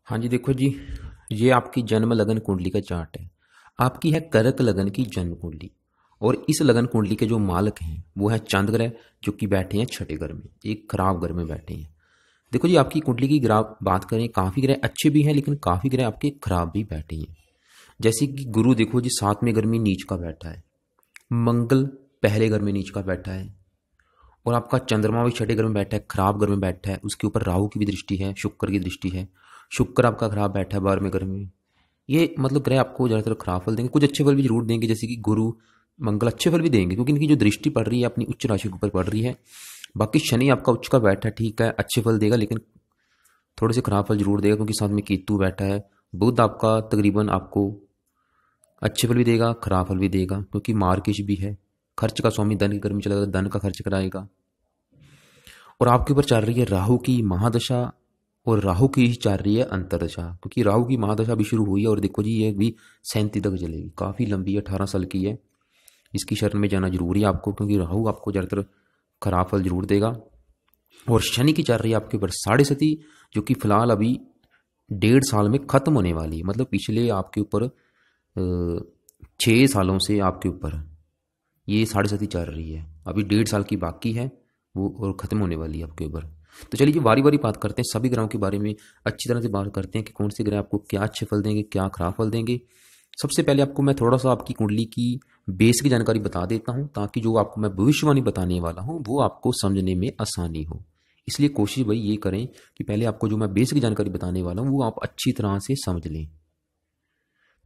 हाँ जी, देखो जी, ये आपकी जन्म लगन कुंडली का चार्ट है। आपकी है कर्क लगन की जन्म कुंडली। और इस लगन कुंडली के जो मालक हैं वो है चंद्र ग्रह, जो कि बैठे हैं छठे घर में, एक खराब घर में बैठे हैं। देखो जी, आपकी कुंडली की ग्राफ बात करें, काफ़ी ग्रह अच्छे भी हैं लेकिन काफ़ी ग्रह आपके खराब भी बैठे हैं। जैसे कि गुरु देखो जी, 7वें घर में नीच का बैठा है। मंगल पहले घर में नीच का बैठा है। और आपका चंद्रमा भी छठे घर में बैठा है, खराब घर में बैठा है। उसके ऊपर राहु की भी दृष्टि है, शुक्र की दृष्टि है। शुक्र आपका खराब बैठा है 12वें घर में। ये मतलब ग्रह आपको ज़्यादातर खराब फल देंगे, कुछ अच्छे फल भी जरूर देंगे, जैसे कि गुरु मंगल अच्छे फल भी देंगे क्योंकि इनकी जो दृष्टि पड़ रही है अपनी उच्च राशि के ऊपर पड़ रही है। बाकी शनि आपका उच्च का बैठा है, ठीक है, अच्छे फल देगा लेकिन थोड़े से खराब फल जरूर देगा क्योंकि साथ में केतु बैठा है। बुध आपका तकरीबन आपको अच्छे फल भी देगा, खराब फल भी देगा क्योंकि मार्केश भी है। खर्च का स्वामी धन की गर्मी चला जाएगा, धन का खर्च कराएगा। और आपके ऊपर चल रही है राहु की महादशा, और राहु की ही चल रही है अंतरदशा, क्योंकि राहु की महादशा भी शुरू हुई है। और देखो जी, ये भी 37 तक चलेगी, काफ़ी लंबी है, 18 साल की है। इसकी शरण में जाना जरूरी है आपको क्योंकि राहु आपको ज़्यादातर खराब फल जरूर देगा। और शनि की चल रही है आपके ऊपर 7.5, जो कि फिलहाल अभी 1.5 साल में ख़त्म होने वाली है। मतलब पिछले आपके ऊपर 6 सालों से आपके ऊपर ये 7.5 चल रही है, अभी 1.5 साल की बाकी है वो और ख़त्म होने वाली है आपके ऊपर। तो चलिए जी, बारी बारी बात करते हैं सभी ग्रहों के बारे में, अच्छी तरह से बात करते हैं कि कौन से ग्रह आपको क्या अच्छे फल देंगे, क्या खराब फल देंगे। सबसे पहले आपको मैं थोड़ा सा आपकी कुंडली की बेसिक जानकारी बता देता हूं, ताकि जो आपको मैं भविष्यवाणी बताने वाला हूं वो आपको समझने में आसानी हो। इसलिए कोशिश भाई ये करें कि पहले आपको जो मैं बेसिक जानकारी बताने वाला हूं वो आप अच्छी तरह से समझ लें।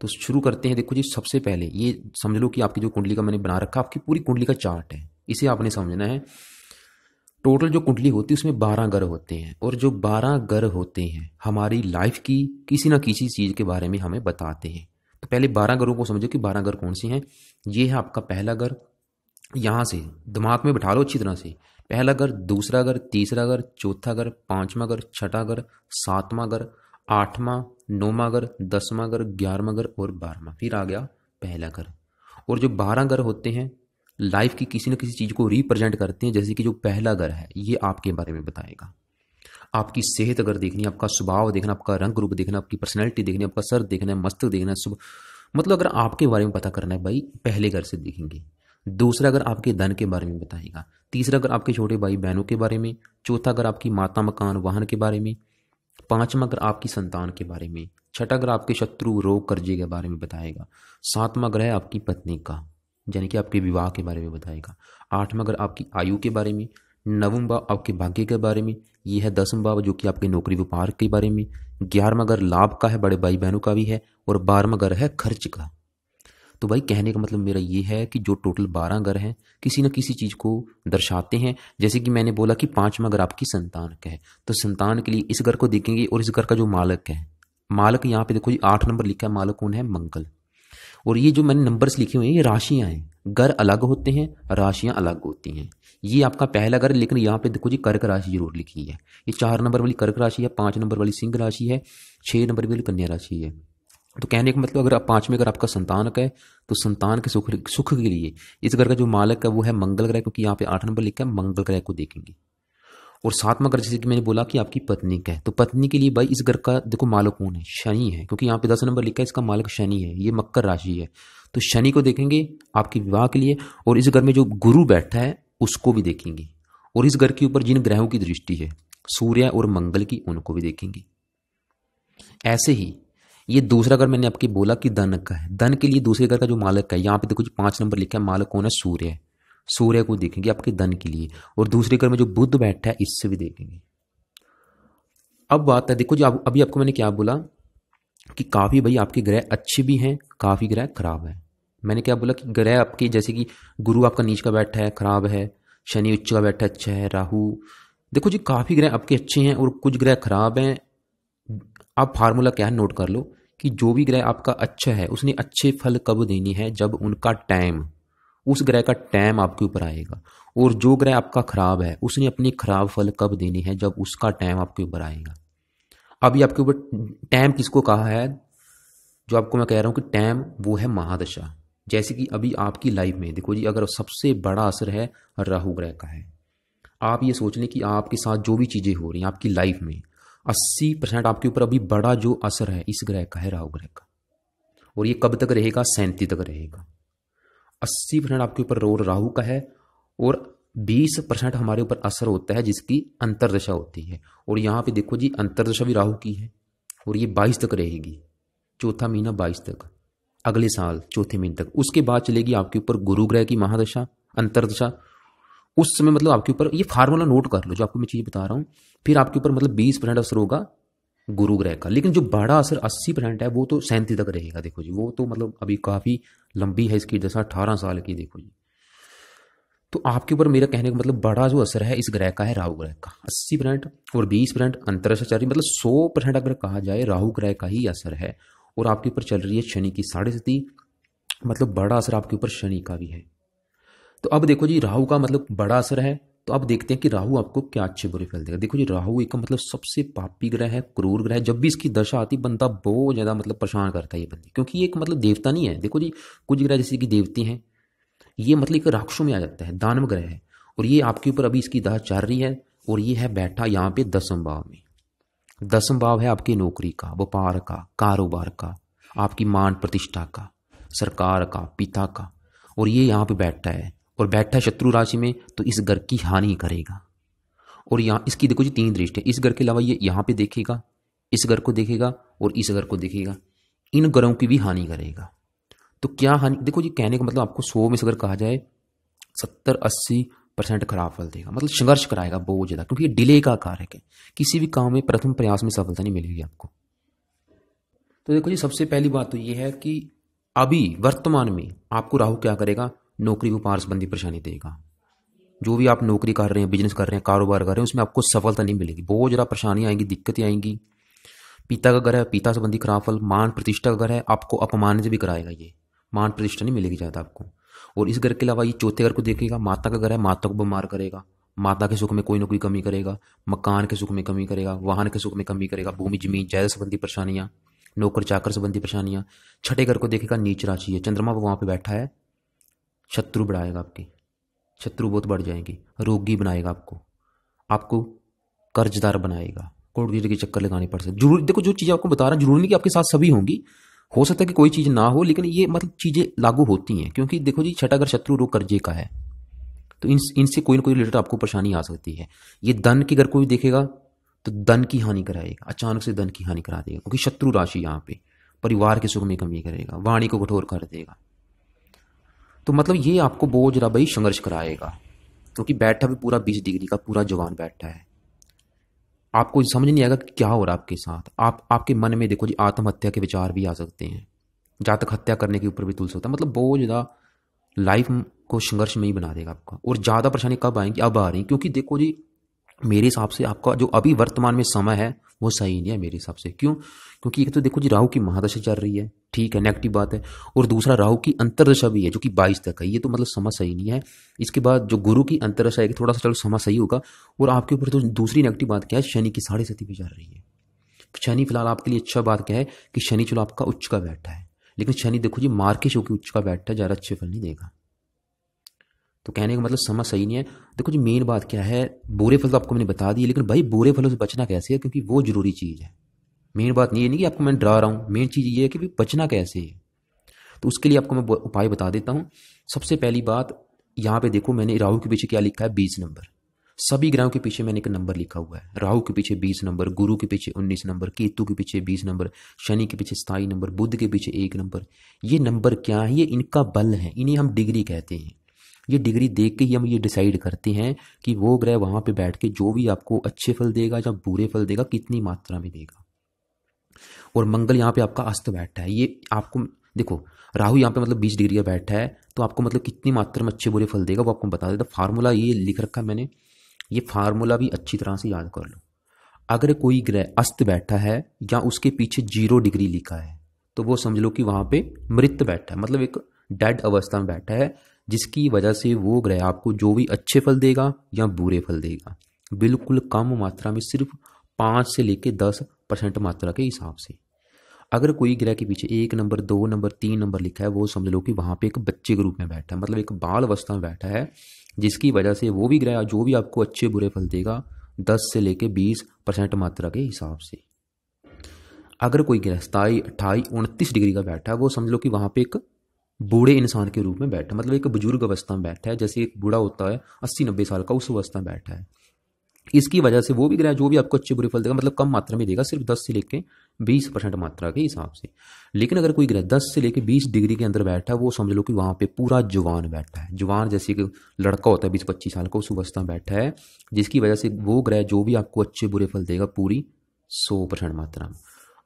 तो शुरू करते हैं। देखो जी, सबसे पहले ये समझ लो कि आपकी जो कुंडली का मैंने बना रखा, आपकी पूरी कुंडली का चार्ट है, इसे आपने समझना है। टोटल जो कुंडली होती है उसमें 12 ग्रह होते हैं, और जो 12 ग्रह होते हैं हमारी लाइफ की किसी ना किसी चीज़ के बारे में हमें बताते हैं। तो पहले 12 ग्रहों को समझो कि 12 ग्रह कौन से हैं। ये है आपका पहला घर, यहाँ से दिमाग में बिठा लो अच्छी तरह से। पहला घर, दूसरा घर, तीसरा घर, चौथा घर, पांचवा घर, छठा घर, सातवां घर, आठवां, नौवां घर, 10वां घर, 11वां घर और 12वां, फिर आ गया पहला घर। और जो 12 घर होते हैं लाइफ की किसी न किसी चीज़ को रिप्रेजेंट करते हैं। जैसे कि जो पहला घर है ये आपके बारे में बताएगा, आपकी सेहत अगर देखनी है, आपका स्वभाव देखना, आपका रंग रूप देखना, आपकी पर्सनैलिटी देखनी है, आपका सर देखना है, मस्तक देखना है, सुबह मतलब अगर आपके बारे में पता करना है भाई, पहले घर से देखेंगे। दूसरा अगर आपके धन के बारे में बताएगा, तीसरा अगर आपके छोटे भाई बहनों के बारे में, चौथा अगर आपकी माता मकान वाहन के बारे में, पांचवा अगर आपकी संतान के बारे में, छठा अगर आपके शत्रु रोग कर्जे के बारे में बताएगा, सातवां ग्रह आपकी पत्नी का यानी कि आपके विवाह के बारे में बताएगा, आठवां अगर आपकी आयु के बारे में, नवम भाव आपके भाग्य के बारे में, ये है 10वां भाव जो कि आपके नौकरी व्यापार के बारे में, 11वां घर लाभ का है, बड़े भाई बहनों का भी है, और 12वां घर है खर्च का। तो भाई कहने का मतलब मेरा ये है कि जो टोटल 12 घर हैं किसी न किसी चीज़ को दर्शाते हैं। जैसे कि मैंने बोला कि 5वां घर आपकी संतान का है, तो संतान के लिए इस घर को देखेंगे। और इस घर का जो मालक है, मालक यहाँ पे देखो जी 8 नंबर लिखा है, मालक कौन है? मंगल। और ये जो मैंने नंबर्स लिखे हुए हैं ये राशियां हैं, घर अलग होते हैं, राशियां अलग होती हैं। ये आपका पहला घर, लेकिन यहाँ पे देखो जी कर्क राशि जरूर लिखी है। ये 4 नंबर वाली कर्क राशि है, 5 नंबर वाली सिंह राशि है, 6 नंबर वाली कन्या राशि है। तो कहने का मतलब अगर आप 5वें घर आपका संतान का है तो संतान के सुख के लिए इस घर का जो मालक है वो है मंगल ग्रह, क्योंकि यहाँ पे 8 नंबर लिखा है, मंगल ग्रह को देखेंगे। और 7वां घर जैसे कि मैंने बोला कि आपकी पत्नी का है, तो पत्नी के लिए भाई इस घर का देखो मालक कौन है? शनि है, क्योंकि यहाँ पे 10 नंबर लिखा है, इसका मालक शनि है, ये मकर राशि है। तो शनि को देखेंगे आपके विवाह के लिए। और इस घर में जो गुरु बैठा है उसको भी देखेंगे। और इस घर के ऊपर जिन ग्रहों की दृष्टि है, सूर्य और मंगल की, उनको भी देखेंगे। ऐसे ही ये दूसरा घर मैंने आपके बोला कि धन का है, धन के लिए दूसरे घर का जो मालक है, यहाँ पे देखो 5 नंबर लिखा है, मालक कौन है? सूर्य है। सूर्य को देखेंगे आपके धन के लिए। और दूसरे घर में जो बुध बैठा है इससे भी देखेंगे। अब बात है, देखो जी अभी आपको मैंने क्या बोला कि काफ़ी भाई आपके ग्रह अच्छे भी हैं, काफ़ी ग्रह खराब है। मैंने क्या बोला कि ग्रह आपके जैसे कि गुरु आपका नीच का बैठा है, खराब है। शनि उच्च का बैठा है, अच्छा है। राहु, देखो जी काफ़ी ग्रह आपके अच्छे हैं और कुछ ग्रह खराब हैं। आप फार्मूला क्या है नोट कर लो कि जो भी ग्रह आपका अच्छा है उसने अच्छे फल कब देनी है? जब उनका टाइम, उस ग्रह का टाइम आपके ऊपर आएगा। और जो ग्रह आपका खराब है उसने अपनी खराब फल कब देनी है? जब उसका टाइम आपके ऊपर आएगा। अभी आपके ऊपर टाइम किसको कहा है? जो आपको मैं कह रहा हूं कि टाइम वो है महादशा। जैसे कि अभी आपकी लाइफ में देखो जी, अगर सबसे बड़ा असर है राहु ग्रह का है। आप ये सोच लें कि आपके साथ जो भी चीज़ें हो रही हैं आपकी लाइफ में, 80% आपके ऊपर अभी बड़ा जो असर है इस ग्रह का है, राहु ग्रह का। और ये कब तक रहेगा? 37 तक रहेगा। 80% आपके ऊपर रोल राहु का है और 20% हमारे ऊपर असर होता है जिसकी अंतर्दशा होती है। और यहाँ पे देखो जी, अंतर्दशा भी राहु की है और ये 22 तक रहेगी, चौथा महीना 22 तक, अगले साल चौथे महीने तक। उसके बाद चलेगी आपके ऊपर गुरु ग्रह की महादशा, अंतर्दशा। उस समय मतलब आपके ऊपर, ये फार्मूला नोट कर लो जो आपको मैं चीज बता रहा हूँ, फिर आपके ऊपर मतलब 20% असर होगा गुरु ग्रह का। लेकिन जो बड़ा असर 80% है वो तो 37 तक रहेगा। देखो जी, वो तो मतलब अभी काफी लंबी है इसकी दशा, 18 साल की। देखो जी, तो आपके ऊपर मेरा कहने का मतलब बड़ा जो असर है इस ग्रह का है राहु ग्रह का। 80% और 20% अंतरदशा चल रही, मतलब 100% अगर कहा जाए राहु ग्रह का ही असर है। और आपके ऊपर चल रही है शनि की 6.5, मतलब बड़ा असर आपके ऊपर शनि का भी है। तो अब देखो जी, राहु का मतलब बड़ा असर है, तो अब देखते हैं कि राहु आपको क्या अच्छे बुरे फल देगा। देखो जी, राहु एक मतलब सबसे पापी ग्रह है, क्रूर ग्रह है। जब भी इसकी दशा आती बंदा बहुत ज्यादा मतलब परेशान करता है ये बंदी, क्योंकि ये एक मतलब देवता नहीं है। देखो जी, कुछ ग्रह जैसे कि देवते हैं, ये मतलब एक राक्षसों में आ जाता है, दानव ग्रह है। और ये आपके ऊपर अभी इसकी दशा चल रही है और ये है बैठा यहाँ पे 10वें भाव में। 10वां भाव है आपकी नौकरी का, व्यापार का, कारोबार का, आपकी मान प्रतिष्ठा का, सरकार का, पिता का। और ये यहाँ पे बैठा है और बैठा है शत्रु राशि में, तो इस घर की हानि करेगा। और यहाँ इसकी देखो जी 3 दृष्टि है। इस घर के अलावा ये यहाँ पे देखेगा, इस घर को देखेगा और इस घर को देखेगा, इन ग्रहों की भी हानि करेगा। तो क्या हानि, देखो जी कहने का मतलब आपको 100 में से अगर कहा जाए 70-80% खराब फल देगा, मतलब संघर्ष कराएगा बहुत ज्यादा, क्योंकि ये डिले का कारक है। किसी भी काम में प्रथम प्रयास में सफलता नहीं मिलेगी आपको। तो देखो जी, सबसे पहली बात तो ये है कि अभी वर्तमान में आपको राहु क्या करेगा? नौकरी व्यापार संबंधी परेशानी देगा। जो भी आप नौकरी कर रहे हैं, बिजनेस कर रहे हैं, कारोबार कर रहे हैं, उसमें आपको सफलता नहीं मिलेगी, बहुत ज़्यादा परेशानियां आएंगी, दिक्कतें आएंगी। पिता का घर है, पिता संबंधी खराब फल। मान प्रतिष्ठा का घर है, आपको अपमान से भी कराएगा, ये मान प्रतिष्ठा नहीं मिलेगी ज़्यादा आपको। और इस घर के अलावा ये चौथे घर को देखेगा, माता का घर है, माता को बीमार करेगा, माता के सुख में कोई ना कोई कमी करेगा, मकान के सुख में कमी करेगा, वाहन के सुख में कमी करेगा, भूमि जमीन जायदाद संबंधी परेशानियां, नौकर चाकर संबंधी परेशानियां। छठे घर को देखेगा, नीच राशि है, चंद्रमा वहां पे बैठा है, शत्रु बढ़ाएगा आपके, शत्रु बहुत बढ़ जाएंगे, रोगी बनाएगा आपको, आपको कर्जदार बनाएगा, कोर्ट कचहरी के चक्कर लगाने पड़ सकते। जरूर देखो, जो चीज़ें आपको बता रहा हूँ जरूरी नहीं कि आपके साथ सभी होंगी, हो सकता है कि कोई चीज़ ना हो, लेकिन ये मतलब चीज़ें लागू होती हैं। क्योंकि देखो जी, छठा अगर शत्रु रोग कर्जे का है, तो इनसे कोई ना कोई रिलेटेड आपको परेशानी आ सकती है। ये धन के घर को भी देखेगा तो धन की हानि कराएगा, अचानक से धन की हानि करा देगा, क्योंकि शत्रु राशि यहाँ पे परिवार के सुख में कमी करेगा, वाणी को कठोर कर देगा। तो मतलब ये आपको बहुत जरा भाई संघर्ष कराएगा, क्योंकि बैठा भी पूरा 20 डिग्री का पूरा जवान बैठा है। आपको समझ नहीं आएगा कि क्या हो रहा है आपके साथ। आपके मन में देखो जी आत्महत्या के विचार भी आ सकते हैं, जातक हत्या करने के ऊपर भी तुल सकता है। मतलब बहुत ज़्यादा लाइफ को संघर्ष में ही बना देगा आपका। और ज़्यादा परेशानी कब आएंगी? अब आ रही, क्योंकि देखो जी मेरे हिसाब से आपका जो अभी वर्तमान में समय है वो सही नहीं है मेरे हिसाब से। क्यों? क्योंकि एक तो देखो जी राहु की महादशा चल रही है, ठीक है, नेगेटिव बात है। और दूसरा राहु की अंतरदशा भी है जो कि 22 तक है, ये तो मतलब समय सही नहीं है। इसके बाद जो गुरु की अंतरदशा है कि थोड़ा सा चलो समय सही होगा। और आपके ऊपर तो दूसरी नेगेटिव बात क्या है? शनि की 7.5 भी चल रही है। शनि फिलहाल आपके लिए अच्छा बात क्या है कि शनि चलो आपका उच्च का बैठा है, लेकिन शनि देखो जी मार्केश होकर उच्च का बैठा है, ज़्यादा अच्छे फल नहीं देगा। तो कहने का मतलब समय सही नहीं है। देखो जी मेन बात क्या है, बुरे फल तो आपको मैंने बता दिए, लेकिन भाई बुरे फलों से बचना कैसे है? क्योंकि वो जरूरी चीज़ है। मेन बात ये नहीं कि आपको मैं डरा रहा हूँ, मेन चीज़ ये है कि भाई बचना कैसे है। तो उसके लिए आपको मैं उपाय बता देता हूँ। सबसे पहली बात, यहाँ पे देखो मैंने राहु के पीछे क्या लिखा है? 20 नंबर। सभी ग्रहों के पीछे मैंने एक नंबर लिखा हुआ है। राहु के पीछे 20 नंबर, गुरु के पीछे 19 नंबर, केतु के पीछे 20 नंबर, शनि के पीछे 27 नंबर, बुध के पीछे 1 नंबर। ये नंबर क्या है? ये इनका बल है, इन्हें हम डिग्री कहते हैं। ये डिग्री देख के ही हम ये डिसाइड करते हैं कि वो ग्रह वहां पे बैठ के जो भी आपको अच्छे फल देगा या बुरे फल देगा, कितनी मात्रा में देगा। और मंगल यहाँ पे आपका अस्त बैठा है। ये आपको देखो, राहु यहाँ पे मतलब 20 डिग्री का बैठा है, तो आपको मतलब कितनी मात्रा में अच्छे बुरे फल देगा वो आपको बता देता। फार्मूला ये लिख रखा है मैंने, ये फार्मूला भी अच्छी तरह से याद कर लो। अगर कोई ग्रह अस्त बैठा है या उसके पीछे 0 डिग्री लिखा है, तो वो समझ लो कि वहां पे मृत बैठा है, मतलब एक डेड अवस्था में बैठा है, जिसकी वजह से वो ग्रह आपको जो भी अच्छे फल देगा या बुरे फल देगा, बिल्कुल कम मात्रा में, सिर्फ 5 से लेके 10% मात्रा के हिसाब से। अगर कोई ग्रह के पीछे 1 नंबर, 2 नंबर, 3 नंबर लिखा है, वो समझ लो कि वहां पे एक बच्चे के रूप में बैठा है, मतलब एक बाल अवस्था में बैठा है, जिसकी वजह से वो भी ग्रह जो भी आपको अच्छे बुरे फल देगा 10 से लेके 20% मात्रा के हिसाब से। अगर कोई ग्रह 27, 28, 29 डिग्री का बैठा है, वो समझ लो कि वहां पे एक बूढ़े इंसान के रूप में बैठा, मतलब एक बुजुर्ग अवस्था में बैठा है, जैसे एक बूढ़ा होता है 80-90 साल का, उस अवस्था में बैठा है। इसकी वजह से वो भी ग्रह जो भी आपको अच्छे बुरे फल देगा, मतलब कम मात्रा में देगा, सिर्फ 10 से लेके 20% मात्रा के हिसाब से। लेकिन अगर कोई ग्रह 10 से लेके 20 डिग्री के अंदर बैठा है, वो समझ लो कि वहां पे पूरा जवान बैठा है। जवान जैसे कि लड़का होता है 20-25 साल का, उस अवस्था में बैठा है, जिसकी वजह से वो ग्रह जो भी आपको अच्छे बुरे फल देगा पूरी 100% मात्रा में।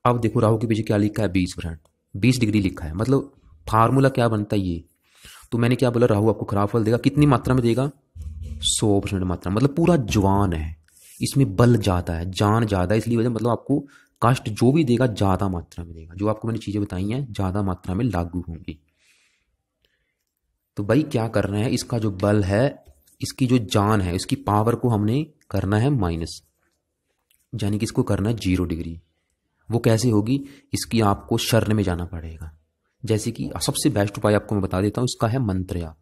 अब देखो राहु के पीछे क्या लिखा है, 20%, 20 डिग्री लिखा है, मतलब फार्मूला क्या बनता है ये। तो मैंने क्या बोला, राहु आपको खराब फल देगा, कितनी मात्रा में देगा, 100% मात्रा, मतलब पूरा जवान है, इसमें बल ज्यादा है, जान ज्यादा है, इसलिए वजह मतलब आपको कष्ट जो भी देगा ज्यादा मात्रा में देगा। जो आपको मैंने चीजें बताई हैं ज्यादा मात्रा में लागू होंगी। तो भाई क्या करना है, इसका जो बल है, इसकी जो जान है, इसकी पावर को हमने करना है माइनस, यानी कि इसको करना है 0 डिग्री। वो कैसे होगी, इसकी आपको शरण में जाना पड़ेगा। जैसे कि सबसे बेस्ट उपाय आपको मैं बता देता हूँ, इसका है मंत्र जाप।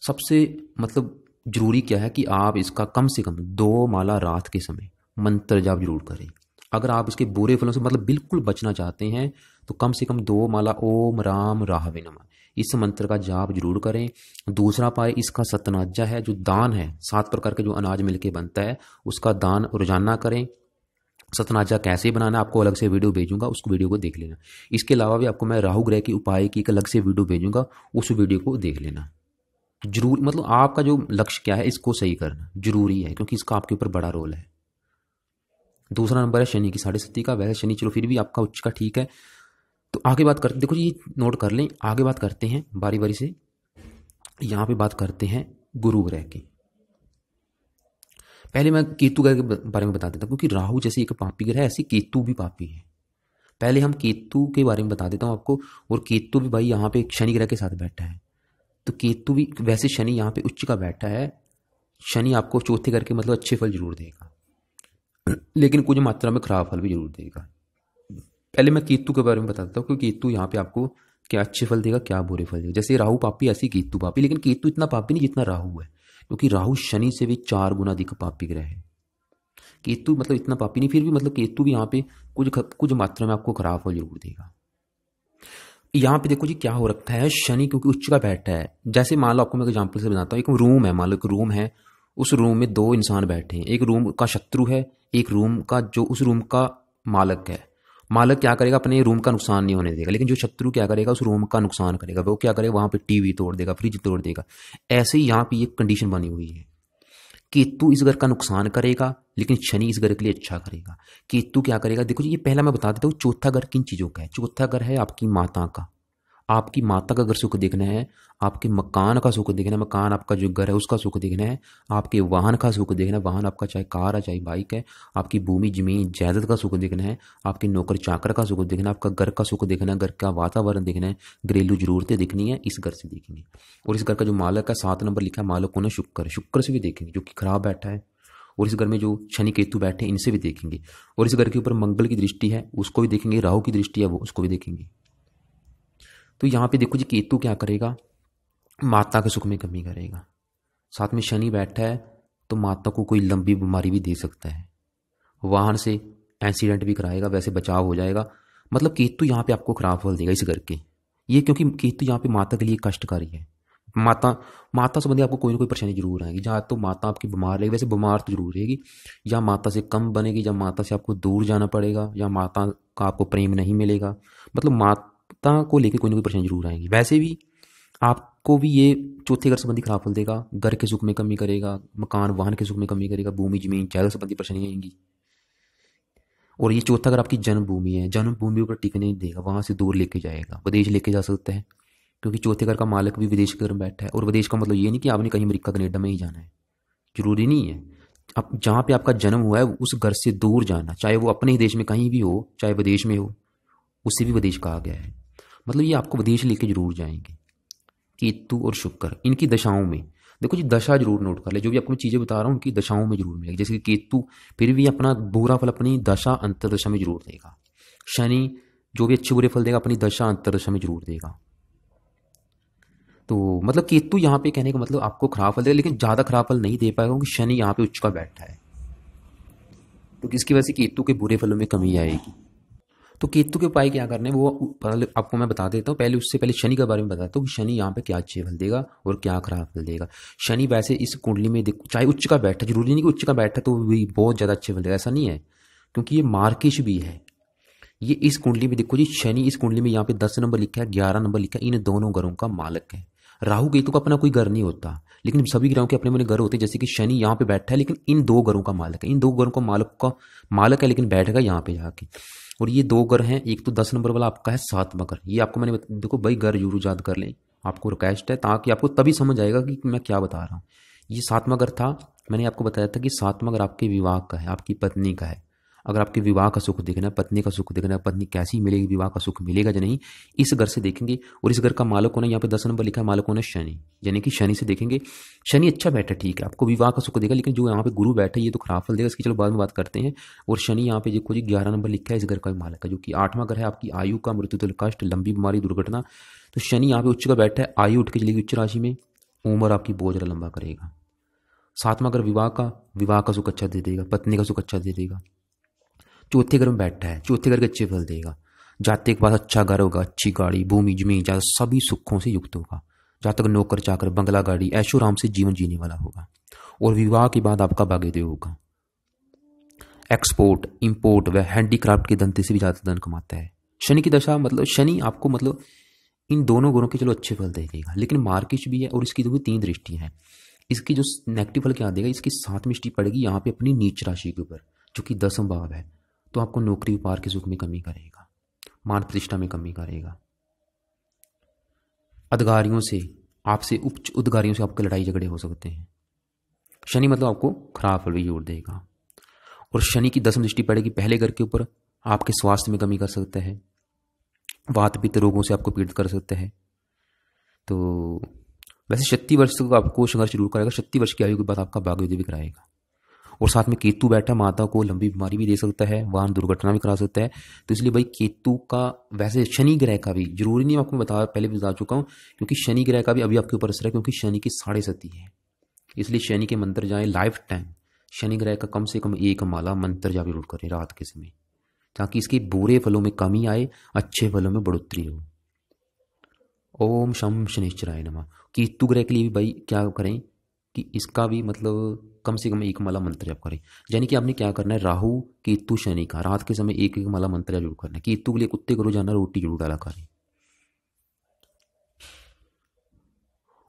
सबसे मतलब जरूरी क्या है कि आप इसका कम से कम 2 माला रात के समय मंत्र जाप जरूर करें। अगर आप इसके बुरे फलों से मतलब बिल्कुल बचना चाहते हैं तो कम से कम 2 माला ओम राम राहवे नमः इस मंत्र का जाप जरूर करें। दूसरा उपाय इसका सतनाजा है, जो दान है, 7 प्रकार के जो अनाज मिलके बनता है, उसका दान रोजाना करें। सतनाजा कैसे बनाना है आपको अलग से वीडियो भेजूंगा, उस वीडियो को देख लेना। इसके अलावा भी आपको मैं राहु ग्रह के उपाय की एक अलग से वीडियो भेजूंगा, उस वीडियो को देख लेना। जरूर मतलब आपका जो लक्ष्य क्या है, इसको सही करना जरूरी है, क्योंकि इसका आपके ऊपर बड़ा रोल है। दूसरा नंबर है शनि की 7.5 का। वैसे शनि चलो फिर भी आपका उच्च का ठीक है। तो आगे बात करते, देखो जी ये नोट कर लें, आगे बात करते हैं बारी बारी से। यहां पे बात करते हैं गुरु ग्रह की। पहले मैं केतु ग्रह के बारे में बता देता हूं, क्योंकि राहु जैसे एक पापी ग्रह है, ऐसे केतु भी पापी है। पहले हम केतु के बारे में बता देता हूं आपको। और केतु भी भाई यहाँ पे शनि ग्रह के साथ बैठा है, तो केतु भी वैसे शनि यहाँ पे उच्च का बैठा है। शनि आपको चौथे घर के मतलब अच्छे फल जरूर देगा, लेकिन कुछ मात्रा में खराब फल भी जरूर देगा। पहले मैं केतु के बारे में बता देता हूँ, क्योंकि केतु यहाँ पे आपको क्या अच्छे फल देगा, क्या बुरे फल देगा। जैसे राहु पापी, ऐसे केतु पापी, लेकिन केतु इतना पापी नहीं जितना राहु है, क्योंकि राहु शनि से भी 4 गुना अधिक पापी ग्रह है। केतु मतलब इतना पापी नहीं, फिर भी मतलब केतु भी यहाँ पे कुछ मात्रा में आपको खराब फल जरूर देगा। यहाँ पे देखो जी क्या हो रखा है, शनि क्योंकि उच्च का बैठा है। जैसे मान लो आपको मैं एग्जांपल से बताता हूँ, एक रूम है, मान लो एक रूम है, उस रूम में 2 इंसान बैठे हैं। एक रूम का शत्रु है, एक रूम का जो उस रूम का मालक है। मालक क्या करेगा, अपने रूम का नुकसान नहीं होने देगा, लेकिन जो शत्रु क्या करेगा, उस रूम का नुकसान करेगा। वो क्या करेगा, वहां पे टीवी तोड़ देगा, फ्रिज तोड़ देगा। ऐसे ही यहाँ पे ये कंडीशन बनी हुई है। केतु इस घर का नुकसान करेगा, लेकिन शनि इस घर के लिए अच्छा करेगा। केतु क्या करेगा, देखो जी ये पहला मैं बता देता हूँ। चौथा घर किन चीजों का है, चौथा घर है आपकी माता का। आपकी माता का अगर सुख देखना है, आपके मकान का सुख देखना है, मकान आपका जो घर है उसका सुख देखना है, आपके वाहन का सुख देखना है, वाहन आपका चाहे कार है चाहे बाइक है, आपकी भूमि जमीन जायदाद का सुख देखना है, आपके नौकर चाकर का सुख देखना है, आपका घर का सुख देखना है, घर का वातावरण देखना है, घरेलू जरूरतें देखनी है, इस घर से देखेंगे। और इस घर का जो मालक है, 7 नंबर लिखा है, मालक कौन है, शुक्र है, शुक्र से भी देखेंगे जो कि खराब बैठा है। और इस घर में जो शनि केतु बैठे हैं, इनसे भी देखेंगे। और इस घर के ऊपर मंगल की दृष्टि है, उसको भी देखेंगे। राहु की दृष्टि है, वो उसको भी देखेंगे। तो यहाँ पे देखो जी केतु क्या करेगा, माता के सुख में कमी करेगा। साथ में शनि बैठा है, तो माता को कोई लंबी बीमारी भी दे सकता है, वाहन से एक्सीडेंट भी कराएगा, वैसे बचाव हो जाएगा। मतलब केतु यहाँ पे आपको खराब फल देगा इस घर के। ये क्योंकि केतु यहाँ पे माता के लिए कष्टकारी है। माता संबंधी आपको कोई ना कोई परेशानी जरूर आएगी। जहाँ तो माता आपकी बीमार रहेगी, वैसे बीमार तो जरूर रहेगी, या माता से कम बनेगी, या माता से आपको दूर जाना पड़ेगा, या माता का आपको प्रेम नहीं मिलेगा। मतलब माता को लेकर कोई ना कोई परेशानी जरूर आएगी। वैसे भी आपको भी ये चौथे घर संबंधी खराब फल देगा, घर के सुख में कमी करेगा, मकान वाहन के सुख में कमी करेगा, भूमि जमीन जायदाद संबंधी परेशानी आएंगी। और ये चौथा अगर आपकी जन्मभूमि है, जन्मभूमि पर टिकने नहीं देगा, वहां से दूर लेके जाएगा, विदेश लेके जा सकता है, क्योंकि चौथे घर का मालिक भी विदेश के घर में बैठा है। और विदेश का मतलब ये नहीं कि आपने कहीं अमेरिका कनेडा में ही जाना है, जरूरी नहीं है। अब जहाँ पे आपका जन्म हुआ है उस घर से दूर जाना, चाहे वो अपने ही देश में कहीं भी हो, चाहे विदेश में हो, उसे भी विदेश कहा गया है। मतलब ये आपको विदेश लेके जरूर जाएंगे। केतु और शुक्र इनकी दशाओं में देखो जी, दशा जरूर नोट कर ले। जो भी आपको मैं चीजें बता रहा हूँ उनकी दशाओं में जरूर मिलेगी। जैसे कि केतु फिर भी अपना बुरा फल अपनी दशा अंतरदशा में जरूर देगा। शनि जो भी अच्छे बुरे फल देगा अपनी दशा अंतरदशा में जरूर देगा। तो मतलब केतु यहाँ पे कहने का मतलब आपको खराब फल देगा, लेकिन ज्यादा खराब फल नहीं दे पाएगा, क्योंकि शनि यहाँ पे उच्च का बैठा है। तो किसकी वजह से? केतु के बुरे फलों में कमी आएगी। तो केतु के उपाय क्या करने हैं वो पहले आपको मैं बता देता हूँ। पहले उससे पहले शनि के बारे में बताता हूँ कि शनि यहाँ पे क्या अच्छे फल देगा और क्या खराब फल देगा। शनि वैसे इस कुंडली में देखो, चाहे उच्च का बैठा, जरूरी नहीं कि उच्च का बैठा तो भी बहुत ज़्यादा अच्छे फल देगा, ऐसा नहीं है, क्योंकि ये मार्किश भी है। ये इस कुंडली में देखो जी, शनि इस कुंडली में यहाँ पे 10 नंबर लिखा है, 11 नंबर लिखा है, इन दोनों ग्रहों का मालक है। राहु केतु का अपना कोई घर नहीं होता, लेकिन सभी ग्रहों के अपने अपने घर होते हैं। जैसे कि शनि यहाँ पे बैठा है, लेकिन इन दो ग्रहों का मालक है, इन दो ग्रहों का मालक है, लेकिन बैठेगा यहाँ पे जाके। और ये दो घर हैं, एक तो 10 नंबर वाला आपका है 7वां घर। ये आपको मैंने देखो भाई, घर जरूर याद कर लें, आपको रिक्वेस्ट है, ताकि आपको तभी समझ आएगा कि मैं क्या बता रहा हूँ। ये 7वां घर था, मैंने आपको बताया था कि 7वां घर आपके विवाह का है, आपकी पत्नी का है। अगर आपके विवाह का सुख देखना है, पत्नी का सुख देखना है, पत्नी कैसी मिलेगी, विवाह का सुख मिलेगा या नहीं, इस घर से देखेंगे। और इस घर का मालक होना, यहाँ पे 10 नंबर लिखा है, मालक होना शनि, यानी कि शनि से देखेंगे। शनि अच्छा बैठा, ठीक है, आपको विवाह का सुख देगा, लेकिन जो यहाँ पे गुरु बैठा है ये तो खराब फल देगा, इसकी चलो बाद में बात करते हैं। और शनि यहाँ पे देखो जी 11 नंबर लिखा है, इस घर का मालक है, जो कि 8वां घर है आपकी आयु का, मृत्यु तुल्य कष्ट, लंबी बीमारी, दुर्घटना। तो शनि यहाँ पे उच्च का बैठा है, आयु उठ के चलेगी उच्च राशि में, उम्र आपकी बहुत ज़्यादा लंबा करेगा। 7वां घर विवाह का सुख अच्छा दे देगा, पत्नी का सुख अच्छा दे देगा। चौथे घर में बैठा है, चौथे घर के अच्छे फल देगा। जाते के पास अच्छा घर होगा, अच्छी गाड़ी, भूमि जमीन ज़्यादा, सभी सुखों से युक्त होगा। जहाँ तक नौकर चाकर, बंगला गाड़ी, ऐशो आराम से जीवन जीने वाला होगा। और विवाह के बाद आपका भाग्योदय होगा। एक्सपोर्ट, इंपोर्ट व हैंडीक्राफ्ट के धंधे से भी ज़्यादा धन कमाता है। शनि की दशा मतलब शनि आपको मतलब इन दोनों गुणों के चलो अच्छे फल देगा, लेकिन मार्किश भी है और इसकी जो 3 दृष्टियां हैं। इसकी जो नेगेटिव फल क्या देगा, इसकी 7वीं दृष्टि पड़ेगी यहाँ पे अपनी नीच राशि के ऊपर, जो कि 10वां भाव है। तो आपको नौकरी व्यापार के सुख में कमी करेगा, मान प्रतिष्ठा में कमी करेगा। अधिकारियों से, आपसे उच्च अधिकारियों से आपके लड़ाई झगड़े हो सकते हैं। शनि मतलब आपको खराब फल भी जोड़ देगा। और शनि की 10वीं दृष्टि पड़ेगी पहले घर के ऊपर, आपके स्वास्थ्य में कमी कर सकता है, वात पित्त रोगों से आपको पीड़ित कर सकता है। तो वैसे 36 वर्ष तक आपको संघर्ष जरूर करेगा, 36 वर्ष की आयु के बाद आपका भाग्योदय भी कराएगा। और साथ में केतु बैठा माता को लंबी बीमारी भी दे सकता है, वाहन दुर्घटना भी करा सकता है। तो इसलिए भाई केतु का, वैसे शनि ग्रह का भी जरूरी नहीं, आपको पहले भी बता चुका हूँ, क्योंकि शनि ग्रह का भी अभी आपके ऊपर असर है, क्योंकि शनि की 7.5 है। इसलिए शनि के मंत्र जाए लाइफ टाइम, शनि ग्रह का कम से कम 1 माला मंत्र जाप जरूर करें रात के समय, ताकि इसके बुरे फलों में कमी आए, अच्छे फलों में बढ़ोतरी हो। ओम शम शनिश्चराय नमः। केतु ग्रह के लिए भी भाई क्या करें कि इसका भी मतलब कम से कम 1 माला मंत्र जाप करें। यानी कि आपने क्या करना है, राहु केतु शनि का रात के समय 1 माला मंत्र जाप जरूर करना है। केतु के लिए कुत्ते को रोजाना रोटी जरूर डाला करें।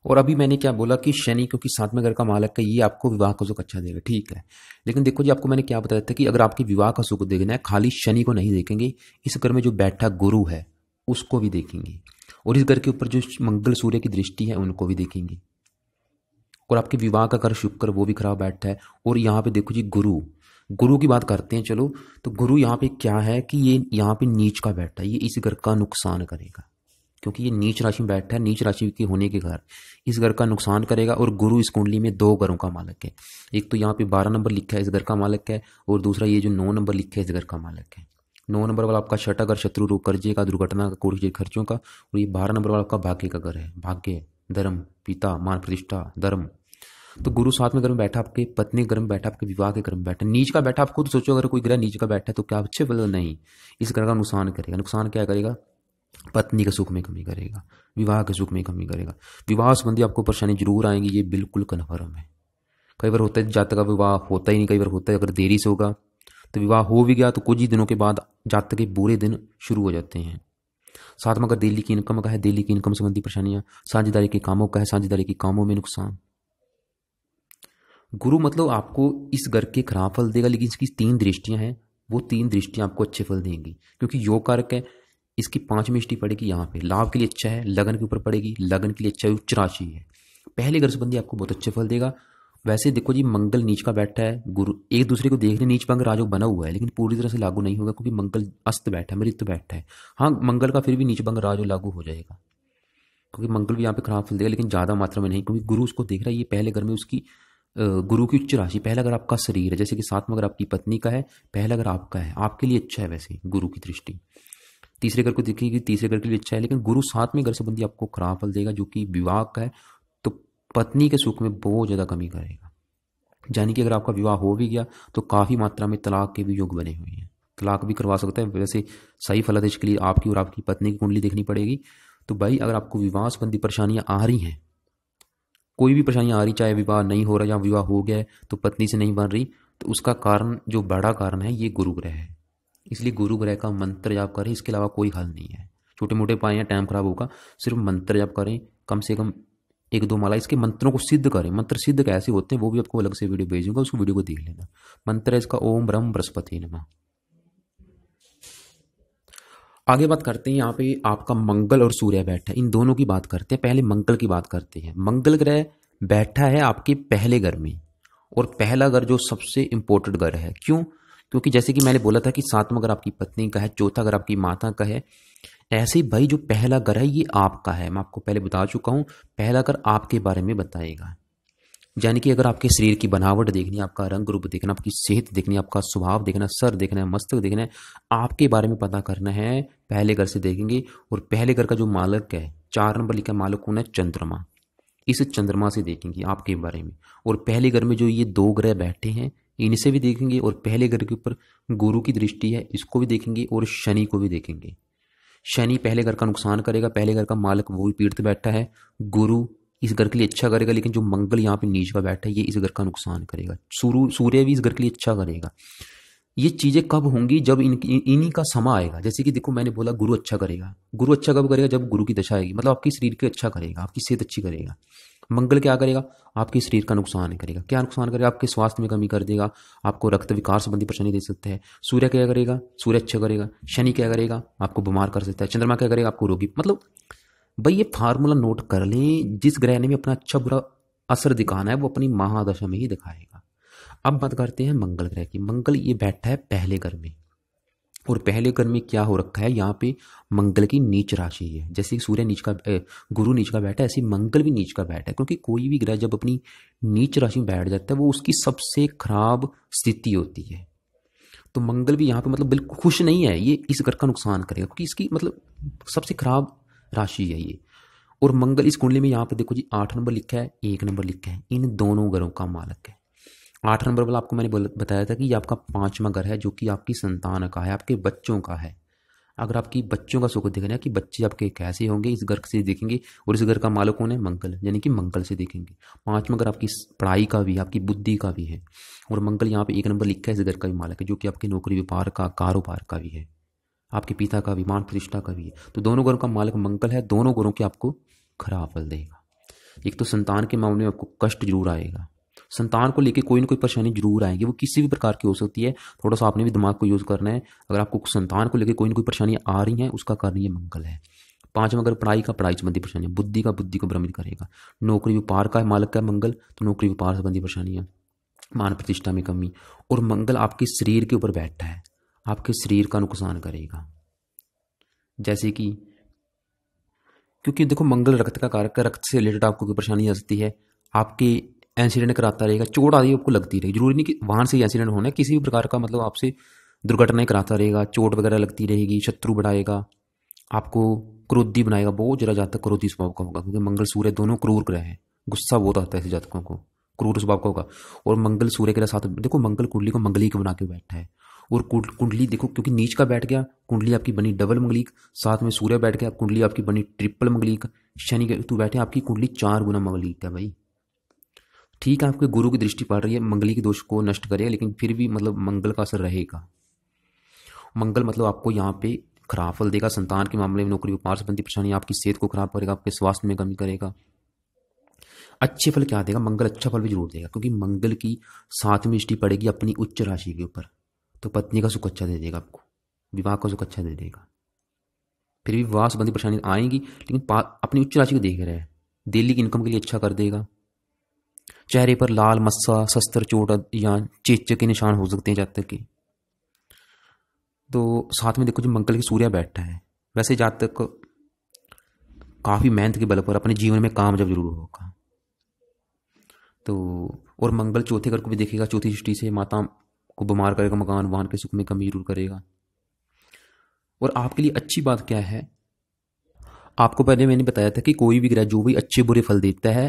और अभी मैंने क्या बोला कि शनि क्योंकि 7वें घर का मालक है, ये आपको विवाह का सुख अच्छा देगा, ठीक है। लेकिन देखो जी, आपको मैंने क्या बताया था कि अगर आपके विवाह का सुख देखना है, खाली शनि को नहीं देखेंगे, इस घर में जो बैठा गुरु है उसको भी देखेंगे, और इस घर के ऊपर जो मंगल सूर्य की दृष्टि है उनको भी देखेंगे। और आपके विवाह का घर शुक्र वो भी खराब बैठा है। और यहाँ पे देखो जी, गुरु की बात करते हैं चलो। तो गुरु यहाँ पे क्या है कि ये यहाँ पे नीच का बैठा है, ये इस घर का नुकसान करेगा, क्योंकि ये नीच राशि में बैठा है। नीच राशि के होने के कारण इस घर का नुकसान करेगा। और गुरु इस कुंडली में 2 घरों का मालक है। एक तो यहाँ पे 12 नंबर लिखा है, इस घर का मालक है, और दूसरा ये जो 9 नंबर लिखा है, इस घर का मालक है। 9 नंबर वाला आपका छठा घर शत्रु रोग, कर्जे का, दुर्घटना का, कोर्ट के खर्चों का। और ये 12 नंबर वाला आपका भाग्य का घर है, भाग्य, धर्म, पिता, मान प्रतिष्ठा, धर्म। तो गुरु 7वें घर में बैठा, आपके पत्नी घर में बैठा, आपके विवाह के घर में बैठा। नीच का बैठा, आप खुद सोचो, अगर कोई ग्रह नीच का बैठा है तो क्या अच्छे फल नहीं, इस ग्रह का नुकसान करेगा। नुकसान क्या करेगा, पत्नी के सुख में कमी करेगा, विवाह के सुख में कमी करेगा। विवाह संबंधी आपको परेशानी जरूर आएंगी, ये बिल्कुल कन्फर्म है। कई बार होता है जातक का विवाह होता ही नहीं, कई बार होता है अगर देरी से होगा तो विवाह हो भी गया तो कुछ ही दिनों के बाद जातक के बुरे दिन शुरू हो जाते हैं। 7वां अगर दिल्ली की इनकम का है, दिल्ली की इनकम संबंधी परेशानियां। साझेदारी के कामों का है, साझेदारी के कामों में नुकसान। गुरु मतलब आपको इस घर के खराब फल देगा, लेकिन इसकी 3 दृष्टियां हैं, वो 3 दृष्टियां आपको अच्छे फल देंगी, क्योंकि योग कारक है। इसकी 5वीं दृष्टि पड़ेगी यहाँ पे, लाभ के लिए अच्छा है, लगन के ऊपर पड़ेगी, लगन के लिए अच्छा है, उच्च राशि है। पहले घर संबंधी आपको बहुत अच्छे फल देगा। वैसे देखो जी, मंगल नीच का बैठा है, गुरु एक दूसरे को देखने नीच भंग राजयोग बना हुआ है, लेकिन पूरी तरह से लागू नहीं होगा, क्योंकि मंगल अस्त बैठा है, मृत बैठा है। हाँ, मंगल का फिर भी नीच भंग राजयोग लागू हो जाएगा, क्योंकि मंगल भी यहाँ पे खराब फल देगा, लेकिन ज्यादा मात्रा में नहीं, क्योंकि गुरु उसको देख रहा है। ये पहले घर में उसकी गुरु की उच्च राशि, पहला अगर आपका शरीर है, जैसे कि 7वां अगर आपकी पत्नी का है, पहला अगर आपका है, आपके लिए अच्छा है वैसे गुरु की दृष्टि। तीसरे घर को देखिए कि तीसरे घर के लिए अच्छा है, लेकिन गुरु 7वें घर संबंधी आपको खराब फल देगा, जो कि विवाह का है। तो पत्नी के सुख में बहुत ज्यादा कमी करेगा। यानी कि अगर आपका विवाह हो भी गया तो काफ़ी मात्रा में तलाक के भी योग बने हुए हैं, तलाक भी करवा सकता है। वैसे सही फलादेश के लिए आपकी और आपकी पत्नी की कुंडली देखनी पड़ेगी। तो भाई अगर आपको विवाह संबंधी परेशानियां आ रही हैं, कोई भी परेशानियां आ रही, चाहे विवाह नहीं हो रहा या विवाह हो गया है तो पत्नी से नहीं बन रही, तो उसका कारण, जो बड़ा कारण है, ये गुरु ग्रह है। इसलिए गुरु ग्रह का मंत्र जाप करें, इसके अलावा कोई हल नहीं है। छोटे मोटे पाए हैं, टाइम खराब होगा, सिर्फ मंत्र जाप करें, कम से कम 1-2 माला। इसके मंत्रों को सिद्ध करें। मंत्र सिद्ध कैसे होते हैं वो भी आपको अलग से वीडियो भेजूंगा, उसको वीडियो को देख लेना। मंत्र है इसका ओम ब्रह्म बृहस्पति नमः। आगे बात करते हैं, यहाँ पे आपका मंगल और सूर्य बैठा है, इन दोनों की बात करते हैं। पहले मंगल की बात करते हैं। मंगल ग्रह बैठा है आपके पहले घर में, और पहला घर जो सबसे इंपॉर्टेंट घर है। क्यों? क्योंकि जैसे कि मैंने बोला था कि सातवां घर आपकी पत्नी का है, चौथा घर आपकी माता का है। ऐसे ही भाई जो पहला घर है ये आपका है। मैं आपको पहले बता चुका हूं, पहला घर आपके बारे में बताएगा। यानी कि अगर आपके शरीर की बनावट देखनी है, आपका रंग रूप देखना, आपकी सेहत देखनी है, आपका स्वभाव देखना, सर देखना है, मस्तक देखना है, आपके बारे में पता करना है, पहले घर से देखेंगे। और पहले घर का जो मालक है, 4 नंबर लिखा मालक कौन है? चंद्रमा। इस चंद्रमा से देखेंगे आपके बारे में। और पहले घर में जो ये 2 ग्रह बैठे हैं इनसे भी देखेंगे, और पहले घर के ऊपर गुरु की दृष्टि है, इसको भी देखेंगे, और शनि को भी देखेंगे। शनि पहले घर का नुकसान करेगा, पहले घर का मालक वो भी पीड़ित बैठा है। गुरु इस घर के लिए अच्छा करेगा, लेकिन जो मंगल यहाँ पे नीच का बैठा है ये इस घर का नुकसान करेगा। सूर्य भी इस घर के लिए अच्छा करेगा। ये चीजें कब होंगी? जब इन्हीं का समय आएगा। जैसे कि देखो मैंने बोला गुरु अच्छा करेगा। गुरु अच्छा कब करेगा? जब गुरु की दशा आएगी, मतलब आपकी शरीर के अच्छा करेगा, आपकी सेहत अच्छी करेगा। मंगल क्या करेगा? आपके शरीर का नुकसान करेगा। क्या नुकसान करेगा? आपके स्वास्थ्य में कमी कर देगा, आपको रक्त विकार संबंधी परेशानी दे सकता है। सूर्य क्या करेगा? सूर्य अच्छा करेगा। शनि क्या करेगा? आपको बीमार कर सकता है। चंद्रमा क्या करेगा? आपको रोगी। मतलब भाई ये फार्मूला नोट कर लें, जिस ग्रह ने भी अपना अच्छा बुरा असर दिखाना है वो अपनी महादशा में ही दिखाएगा। अब बात करते हैं मंगल ग्रह की। मंगल ये बैठा है पहले घर में, और पहले घर में क्या हो रखा है? यहाँ पे मंगल की नीच राशि है। जैसे सूर्य नीच का, गुरु नीच का बैठा है, ऐसे मंगल भी नीच का बैठा है। क्योंकि कोई भी ग्रह जब अपनी नीच राशि में बैठ जाता है वो उसकी सबसे खराब स्थिति होती है। तो मंगल भी यहाँ पे मतलब बिल्कुल खुश नहीं है, ये इस घर का नुकसान करेगा, क्योंकि इसकी मतलब सबसे खराब राशि है ये। और मंगल इस कुंडली में यहाँ पे देखो जी 8 नंबर लिखा है, 1 नंबर लिखा है, इन दोनों घरों का मालक है। 8 नंबर वाला आपको मैंने बताया था कि ये आपका 5वां घर है, जो कि आपकी संतान का है, आपके बच्चों का है। अगर आपकी बच्चों का सुख देखना है कि बच्चे आपके कैसे होंगे, इस घर से देखेंगे। और इस घर का मालक कौन है? मंगल, यानी कि मंगल से देखेंगे। 5वां घर आपकी पढ़ाई का भी है, आपकी बुद्धि का भी है। और मंगल यहाँ पे 1 नंबर लिखा है, इस घर का भी मालक है, जो कि आपके नौकरी व्यापार का, कारोबार का भी है, आपके पिता का भी, मान प्रतिष्ठा का भी है। तो दोनों घरों का मालक मंगल है, दोनों घरों के आपको खराब फल देगा। एक तो संतान के मामले में आपको कष्ट जरूर आएगा, संतान को लेकर कोई ना कोई परेशानी जरूर आएगी, वो किसी भी प्रकार की हो सकती है। थोड़ा सा आपने भी दिमाग को यूज करना है। अगर आपको संतान को लेकर कोई ना कोई परेशानी आ रही है, उसका कारण ये मंगल है। 5वां अगर पढ़ाई का, पढ़ाई संबंधी परेशानी, बुद्धि का, बुद्धि को भ्रमित करेगा। नौकरी व्यापार का मालक का मंगल, तो नौकरी व्यापार संबंधी परेशानियां, मान प्रतिष्ठा में कमी। और मंगल आपके शरीर के ऊपर बैठा है, आपके शरीर का नुकसान करेगा। जैसे कि, क्योंकि देखो मंगल रक्त का कारक है, रक्त से रिलेटेड आपको कोई परेशानी आ सकती है। आपके एक्सीडेंट कराता रहेगा, चोट आदि आपको लगती रहेगी। जरूरी नहीं कि वाहन से एक्सीडेंट होना है, किसी भी प्रकार का मतलब आपसे दुर्घटनाएं कराता रहेगा, चोट वगैरह लगती रहेगी, शत्रु बढ़ाएगा, आपको क्रोधी बनाएगा। बहुत जरा जातक क्रोधी स्वभाव का होगा, क्योंकि मंगल सूर्य दोनों क्रूर ग्रह हैं, गुस्सा बहुत आता है ऐसे जातकों को, क्रूर स्वभाव का होगा। और मंगल सूर्य के साथ देखो, मंगल कुंडली को मंगली को बना के बैठा है। और कुंडली देखो, क्योंकि नीच का बैठ गया, कुंडली आपकी बनी डबल मंगलिक, साथ में सूर्य बैठ गया, कुंडली आपकी बनी ट्रिपल मंगलिक। शनि के तू बैठे, आपकी कुंडली 4 गुना मंगलिक है भाई। ठीक है, आपके गुरु की दृष्टि पड़ रही है, मंगली के दोष को नष्ट करेगा, लेकिन फिर भी मतलब मंगल का असर रहेगा। मंगल मतलब आपको यहाँ पे खराब फल देगा। संतान के मामले में, नौकरी व्यापार संबंधी परेशानी, आपकी सेहत को खराब करेगा, आपके स्वास्थ्य में कमी करेगा। अच्छे फल क्या देगा? मंगल अच्छा फल भी जरूर देगा, क्योंकि मंगल की 7वीं दृष्टि पड़ेगी अपनी उच्च राशि के ऊपर। तो पत्नी का सुख अच्छा दे देगा आपको, विवाह का सुख अच्छा दे देगा। फिर भी विवाह संबंधी परेशानी आएंगी, लेकिन अपनी उच्च राशि को देख रहे हैं, डेली की इनकम के लिए अच्छा कर देगा। चेहरे पर लाल मस्सा, शस्त्र, चोट या चेचक के निशान हो सकते हैं जातक के। तो साथ में देखो जो मंगल की सूर्य बैठा है, वैसे जातक काफी मेहनत के बल पर अपने जीवन में कामयाब जरूर होगा। तो और मंगल चौथे घर को भी देखेगा, चौथी दृष्टि से माता को बीमार करेगा, मकान वाहन के सुख में कमी जरूर करेगा। और आपके लिए अच्छी बात क्या है? आपको पहले मैंने बताया था कि कोई भी ग्रह जो भी अच्छे बुरे फल देता है,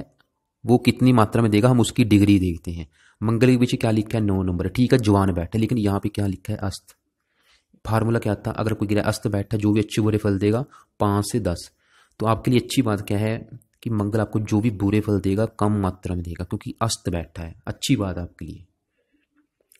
वो कितनी मात्रा में देगा हम उसकी डिग्री देखते हैं। मंगल के पीछे क्या लिखा है, 9 नंबर, ठीक है, जवान बैठा है, लेकिन यहाँ पे क्या लिखा है, अस्त। फार्मूला क्या था, अगर कोई गिरा अस्त बैठा जो भी अच्छे बुरे फल देगा 5 से 10। तो आपके लिए अच्छी बात क्या है कि मंगल आपको जो भी बुरे फल देगा कम मात्रा में देगा, क्योंकि अस्त बैठा है। अच्छी बात है आपके लिए।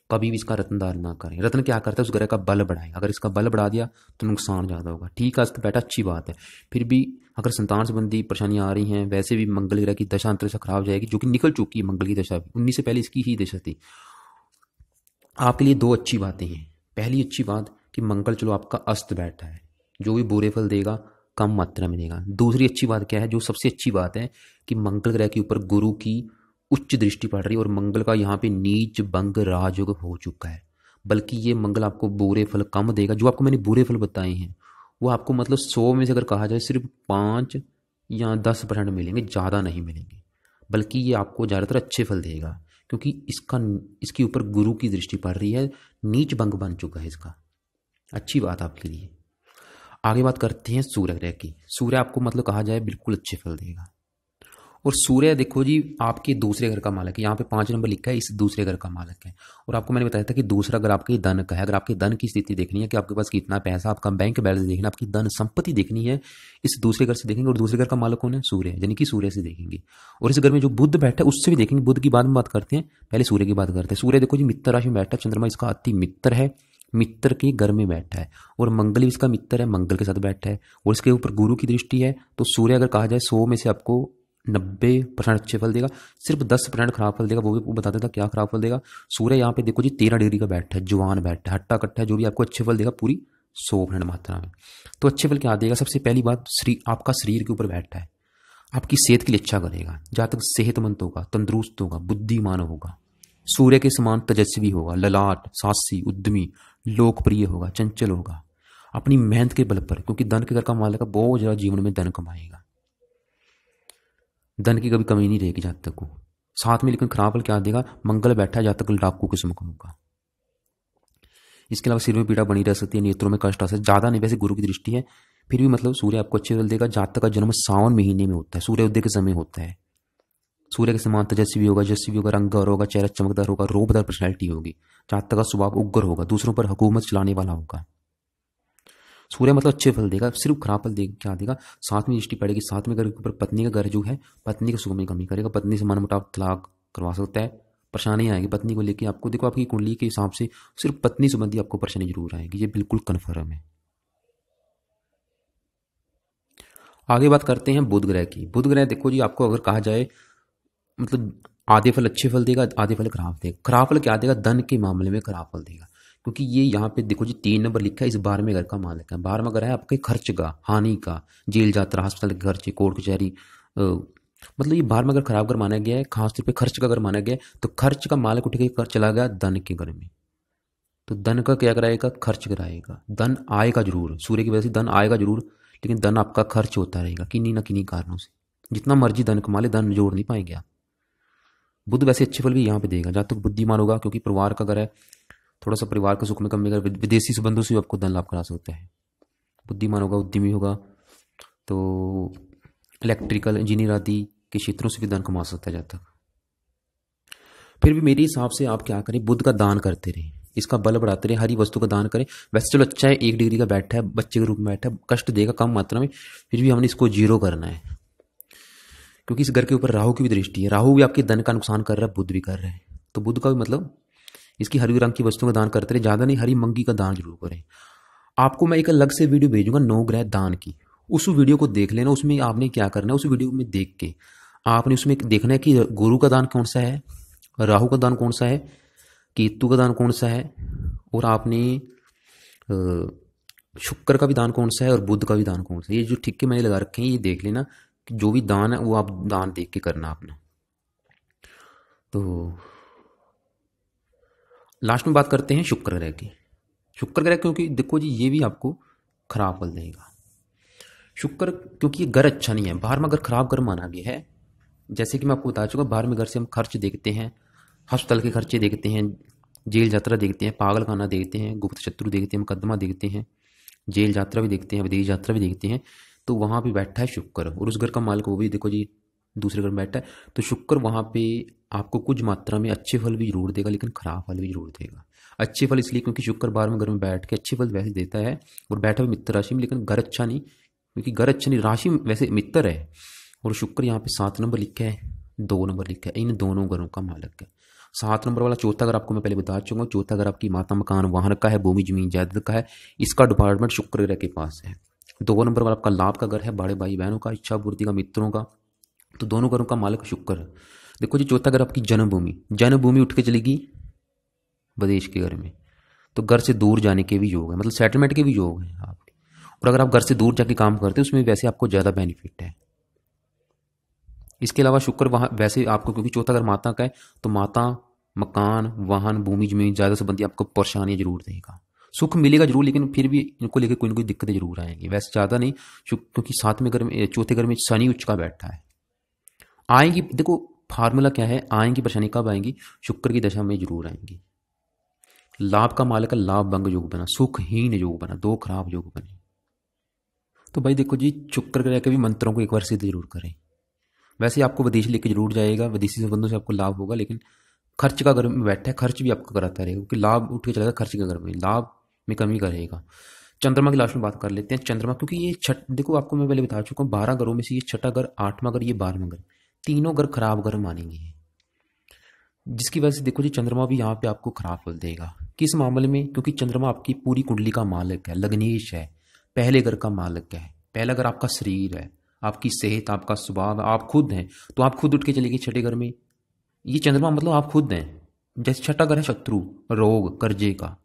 कभी भी इसका रत्नदान ना करें। रत्न क्या करता है, उस ग्रह का बल बढ़ाएगा। अगर इसका बल बढ़ा दिया तो नुकसान ज़्यादा होगा। ठीक है, अस्त बैठा अच्छी बात है। फिर भी अगर संतान संबंधी परेशानियां आ रही हैं, वैसे भी मंगल ग्रह की दशा अंतर से खराब जाएगी, जो कि निकल चुकी है मंगल की दशा भी। 19 से पहले इसकी ही दशा थी। आपके लिए 2 अच्छी बातें हैं। पहली अच्छी बात कि मंगल चलो आपका अस्त बैठा है, जो भी बुरे फल देगा कम मात्रा में देगा। दूसरी अच्छी बात क्या है, जो सबसे अच्छी बात है, कि मंगल ग्रह के ऊपर गुरु की उच्च दृष्टि पड़ रही है और मंगल का यहाँ पे नीच भंग राजयोग हो चुका है। बल्कि ये मंगल आपको बुरे फल कम देगा। जो आपको मैंने बुरे फल बताए हैं वो आपको मतलब 100 में से अगर कहा जाए सिर्फ 5 या 10% मिलेंगे, ज़्यादा नहीं मिलेंगे। बल्कि ये आपको ज़्यादातर अच्छे फल देगा, क्योंकि इसके ऊपर गुरु की दृष्टि पड़ रही है। नीच भंग बन चुका है इसका। अच्छी बात आपके लिए। आगे बात करते हैं सूर्य ग्रह की। सूर्य आपको मतलब कहा जाए बिल्कुल अच्छे फल देगा। और सूर्य देखो जी आपके दूसरे घर का मालक है। यहाँ पे 5 नंबर लिखा है, इस दूसरे घर का मालक है। और आपको मैंने बताया था कि दूसरा घर आपके धन का है। अगर आपके धन की स्थिति देखनी है कि आपके पास कितना पैसा, आपका बैंक बैलेंस देखना, आपकी धन संपत्ति देखनी है, इस दूसरे घर से देखेंगे। और दूसरे घर का मालक कौन है, सूर्य है, यानी कि सूर्य से देखेंगे। और इस घर में जो बुध बैठा है उससे भी देखेंगे। बुध की बाद में बात करते हैं, पहले सूर्य की बात करते हैं। सूर्य देखो जी मित्र राशि में बैठा है, चंद्रमा इसका अति मित्र है, मित्र के घर में बैठा है। और मंगल भी इसका मित्र है, मंगल के साथ बैठा है। और इसके ऊपर गुरु की दृष्टि है। तो सूर्य अगर कहा जाए 100 में से आपको 90% अच्छे फल देगा, सिर्फ 10% खराब फल देगा। वो भी बता देता क्या खराब फल देगा। सूर्य यहाँ पे देखो जी 13 डिग्री का बैठा है, जवान बैठा है, हट्टा कट्टा है। जो भी आपको अच्छे फल देगा पूरी 100% मात्रा में। तो अच्छे फल क्या देगा, सबसे पहली बात आपका शरीर के ऊपर बैठा है, आपकी सेहत के लिए अच्छा करेगा। जातक सेहतमंद होगा, तंदुरुस्त होगा, बुद्धिमान होगा, सूर्य के समान तेजस्वी होगा, ललाट, साहसी, उद्यमी, लोकप्रिय होगा, चंचल होगा, अपनी मेहनत के बल पर, क्योंकि धन के घर का मालिक बहुत ज्यादा जीवन में धन कमाएगा। धन की कभी कमी नहीं रहेगी जातक को। साथ में लेकिन खराब फल क्या देगा, मंगल बैठा है, जातक डाकू किस्म का होगा। इसके अलावा सिर में पीड़ा बनी रह सकती है, नेत्रों में कष्ट आ सकता है। ज्यादा नहीं, वैसे गुरु की दृष्टि है, फिर भी मतलब सूर्य आपको अच्छे फल देगा। जातक का जन्म सावन महीने में होता है, सूर्योदय के समय होता है। सूर्य के समान तेजस्वी होगा, यशस्वी होगा, रंगदार होगा, चेहरा चमकदार होगा, रोबदार पर्सनैलिटी होगी। जातक का स्वभाव उग्र होगा, दूसरों पर हुकूमत चलाने वाला होगा। सूर्य मतलब अच्छे फल देगा, सिर्फ खराब फल देगा क्या देगा, साथ में दृष्टि पड़ेगी। साथ में घर के ऊपर पत्नी का घर जो है, पत्नी के सुख में कमी करेगा। पत्नी से मनमुटाव, तलाक करवा सकता है, परेशानी आएगी पत्नी को लेकर आपको। देखो आपकी कुंडली के हिसाब से सिर्फ पत्नी संबंधी आपको परेशानी जरूर आएगी, ये बिल्कुल कन्फर्म है। आगे बात करते हैं बुध ग्रह की। बुध ग्रह देखो जी आपको अगर कहा जाए मतलब आधे फल अच्छे फल देगा, आधे फल खराब देगा। खराब फल क्या देगा, धन के मामले में खराब फल देगा, क्योंकि ये यहाँ पे देखो जी 3 नंबर लिखा है, इस 12वें घर का मालिक है। 12वां घर है आपके खर्च का, हानि का, जेल यात्रा, अस्पताल के खर्चे, कोर्ट कचहरी। मतलब ये 12वां घर खराब घर माना गया है, खासतौर पे खर्च का घर माना गया है। तो खर्च का मालिक उठ के चला गया धन के घर में, तो धन का क्या कराएगा, खर्च कराएगा। धन आएगा जरूर, सूर्य की वजह से धन आएगा जरूर, लेकिन धन आपका खर्च होता रहेगा किन्हीं ना किन्हीं कारणों से। जितना मर्जी धन कमा ले, धन जोड़ नहीं पाएंगे आप। बुध वैसे अच्छे फल भी यहाँ पे देगा, जहाँ तक बुद्धिमान होगा, क्योंकि परिवार का घर है, थोड़ा सा परिवार के सुख में कमी कर, विदेशी संबंधों से भी आपको धन लाभ करा सकता है। बुद्धिमान होगा, उद्यमी होगा, तो इलेक्ट्रिकल इंजीनियर आदि के क्षेत्रों से भी धन कमा सकता है जहाँ तक। फिर भी मेरे हिसाब से आप क्या करें, बुध का दान करते रहें, इसका बल बढ़ाते रहे, हरी वस्तु का दान करें। वैसे चलो अच्छा है, 1 डिग्री का बैठा है, बच्चे के रूप में बैठा है, कष्ट देगा कम मात्रा में, फिर भी हमने इसको 0 करना है, क्योंकि इस घर के ऊपर राहु की भी दृष्टि है। राहु भी आपके धन का नुकसान कर रहा है, बुध भी कर रहा है। तो बुध का भी मतलब इसकी हरी रंग की वस्तुओं का दान करते रहे, ज्यादा नहीं, हरी मंगी का दान जरूर करें। आपको मैं एक अलग से वीडियो भेजूंगा 9 ग्रह दान की, उस वीडियो को देख लेना। उसमें आपने क्या करना है, उस वीडियो में देख के आपने उसमें देखना है कि गुरु का दान कौन सा है, राहु का दान कौन सा है, केतु का दान कौन सा है, और आपने शुक्र का भी दान कौन सा है, और बुध का भी दान कौन सा है। ये जो ठिक्के मैंने लगा रखे हैं ये देख लेना कि जो भी दान है वो आप दान देख के करना अपना। तो लास्ट में बात करते हैं शुक्र ग्रह की। शुक्र ग्रह क्योंकि देखो जी ये भी आपको खराब फल देगा। शुक्र क्योंकि ये घर अच्छा नहीं है, 12वां घर खराब घर माना गया है। जैसे कि मैं आपको बता चुका, 12वें घर से हम खर्च देखते हैं, अस्पताल के खर्चे देखते हैं, जेल यात्रा देखते हैं, पागल खाना देखते हैं, गुप्त शत्रु देखते हैं, मुकदमा देखते हैं, जेल यात्रा भी देखते हैं, विदेश यात्रा भी देखते हैं। तो वहाँ पे बैठा है शुक्र, और उस घर का मालिक वो भी देखो जी दूसरे घर में बैठा है, तो शुक्र वहाँ पे आपको कुछ मात्रा में अच्छे फल भी जरूर देगा, लेकिन खराब फल भी जरूर देगा। अच्छे फल इसलिए क्योंकि शुक्र 12वें घर में बैठ के अच्छे फल वैसे देता है, और बैठा हुआ मित्र राशि में, लेकिन घर अच्छा नहीं, क्योंकि घर अच्छा नहीं, राशि वैसे मित्र है, और शुक्र यहाँ पे 7 नंबर लिखा है, 2 नंबर लिखा है, इन दोनों घरों का मालिक है। 7 नंबर वाला चौथा घर आपको मैं पहले बता चुका हूँ, चौथा घर आपकी माता मकान वाहन का है, भूमि जमीन जायदाद का है, इसका डिपार्टमेंट शुक्र ग्रह के पास है। 2 नंबर वाला आपका लाभ का घर है, बड़े भाई बहनों का, इच्छा पूर्ति का, मित्रों का, तो दोनों घरों का मालिक शुक्र। देखो जी, चौथा घर आपकी जन्मभूमि, जन्मभूमि उठ के चलेगी विदेश के घर में, तो घर से दूर जाने के भी योग है, मतलब सेटलमेंट के भी योग है आपके। और अगर आप घर से दूर जाके काम करते हैं उसमें वैसे आपको ज़्यादा बेनिफिट है। इसके अलावा शुक्र वहाँ वैसे आपको, क्योंकि चौथा घर माता का है, तो माता मकान वाहन भूमि जमीन ज़्यादा संबंधी आपको परेशानियाँ जरूर देगा। सुख मिलेगा जरूर, लेकिन फिर भी इनको लेकर कोई ना कोई दिक्कतें जरूर आएंगी, वैसे ज़्यादा नहीं। क्योंकि 7वें घर में, चौथे घर में शनि उच्च का बैठा है, आएंगी। देखो फार्मूला क्या है, आएंगी परेशानी कब आएंगी, शुक्र की दशा में जरूर आएंगी। लाभ का मालिक लाभ भंग योग बना, सुखहीन योग बना, 2 खराब योग बने। तो भाई देखो जी, शुक्र ग्रह के भी मंत्रों को एक बार सिद्ध जरूर करें। वैसे आपको विदेश लेके जरूर जाएगा, विदेशी संबंधों से आपको लाभ होगा, लेकिन खर्च का घर में बैठा है, खर्च भी आपका कराता रहेगा, क्योंकि लाभ उठ के चलेगा खर्च के घर में, लाभ में कमी करेगा। चंद्रमा की लास्ट में बात कर लेते हैं। चंद्रमा, क्योंकि ये देखो आपको मैं पहले बता चुका हूँ, 12 घरों में से ये छठा घर, 8वां घर, ये 12वां घर, तीनों घर खराब घर मानेंगे, जिसकी वजह से देखो जी चंद्रमा भी यहाँ पे आपको खराब फल देगा। किस मामले में, क्योंकि चंद्रमा आपकी पूरी कुंडली का मालिक है, लग्नेश है, पहले घर का मालिक है। पहला घर आपका शरीर है, आपकी सेहत, आपका स्वभाव, आप खुद हैं, तो आप खुद उठ के चलेगी छठे घर में। ये चंद्रमा मतलब आप खुद हैं। जैसे छठा घर है शत्रु, रोग, कर्जे का,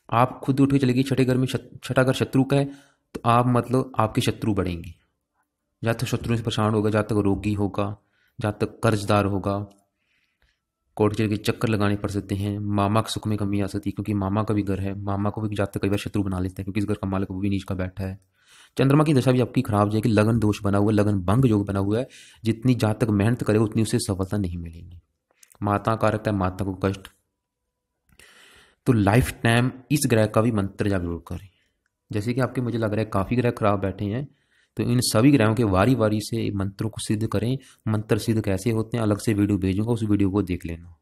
आप खुद उठ के चलेगी छठे घर में। छठा घर शत्रु का है, तो आप मतलब आपके शत्रु बढ़ेंगे, जहाँ तक शत्रुओं से परेशान होगा, जहाँ तक रोगी होगा, जहाँ तक कर्जदार होगा, कोर्ट कचहरी के चक्कर लगाने पड़ सकते हैं। मामा के सुख में कमी आ सकती है, क्योंकि मामा का भी घर है, मामा को भी जाते कई बार शत्रु बना लेते हैं, क्योंकि इस घर का मालिक वो भी नीच का बैठा है। चंद्रमा की दशा भी आपकी खराब जाएगी, लगन दोष बना हुआ है, लगन भंग योग बना हुआ है, जितनी जहाँ तक मेहनत करेगा उतनी उसे सफलता नहीं मिलेगी। माता कारक है, माता को कष्ट, तो लाइफ टाइम इस ग्रह का भी मंत्र जाप जरूर करें। जैसे कि आपके मुझे लग रहा है काफ़ी ग्रह खराब बैठे हैं, तो इन सभी ग्रहों के वारी वारी से मंत्रों को सिद्ध करें। मंत्र सिद्ध कैसे होते हैं अलग से वीडियो भेजूंगा, उस वीडियो को देख लेना।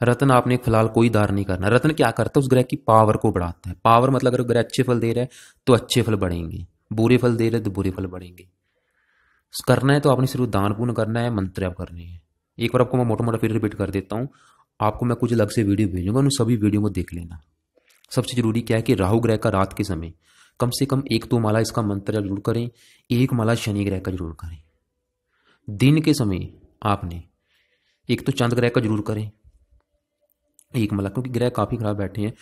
रत्न आपने फिलहाल कोई दार नहीं करना। रत्न क्या करता है, उस ग्रह की पावर को बढ़ाता है। पावर मतलब अगर ग्रह अच्छे फल दे रहा है तो अच्छे फल बढ़ेंगे, बुरे फल दे रहे हैं तो बुरे फल बढ़ेंगे। करना है तो आपने सिर्फ दान पुण्य करना है, मंत्र आप करने हैं। एक बार आपको मैं मोटा मोटा फिर रिपीट कर देता हूँ, आपको मैं कुछ अलग से वीडियो भेजूंगा, उन सभी वीडियो को देख लेना। सबसे जरूरी क्या है कि राहु ग्रह का रात के समय कम से कम 1-2 माला इसका मंत्र जरूर करें, 1 माला शनि ग्रह का जरूर करें। दिन के समय आपने एक तो चंद्र ग्रह का जरूर करें 1 माला, क्योंकि ग्रह काफ़ी खराब बैठे हैं।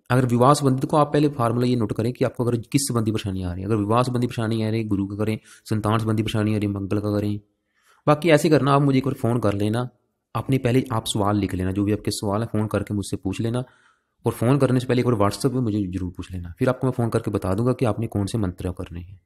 अगर विवाह संबंधी को आप पहले फार्मूला ये नोट करें कि आपको अगर किस संबंधी परेशानी आ रही है। अगर विवाह संबंधी परेशानी आ रही है गुरु का करें, संतान संबंधी परेशानी आ रही है मंगल का करें। बाकी ऐसे करना, आप मुझे एक बार फ़ोन कर लेना, अपने पहले आप सवाल लिख लेना, जो भी आपके सवाल है फ़ोन करके मुझसे पूछ लेना, और फ़ोन करने से पहले एक बार व्हाट्सएप पे मुझे जरूर पूछ लेना, फिर आपको मैं फ़ोन करके बता दूंगा कि आपने कौन से मंत्र करने हैं।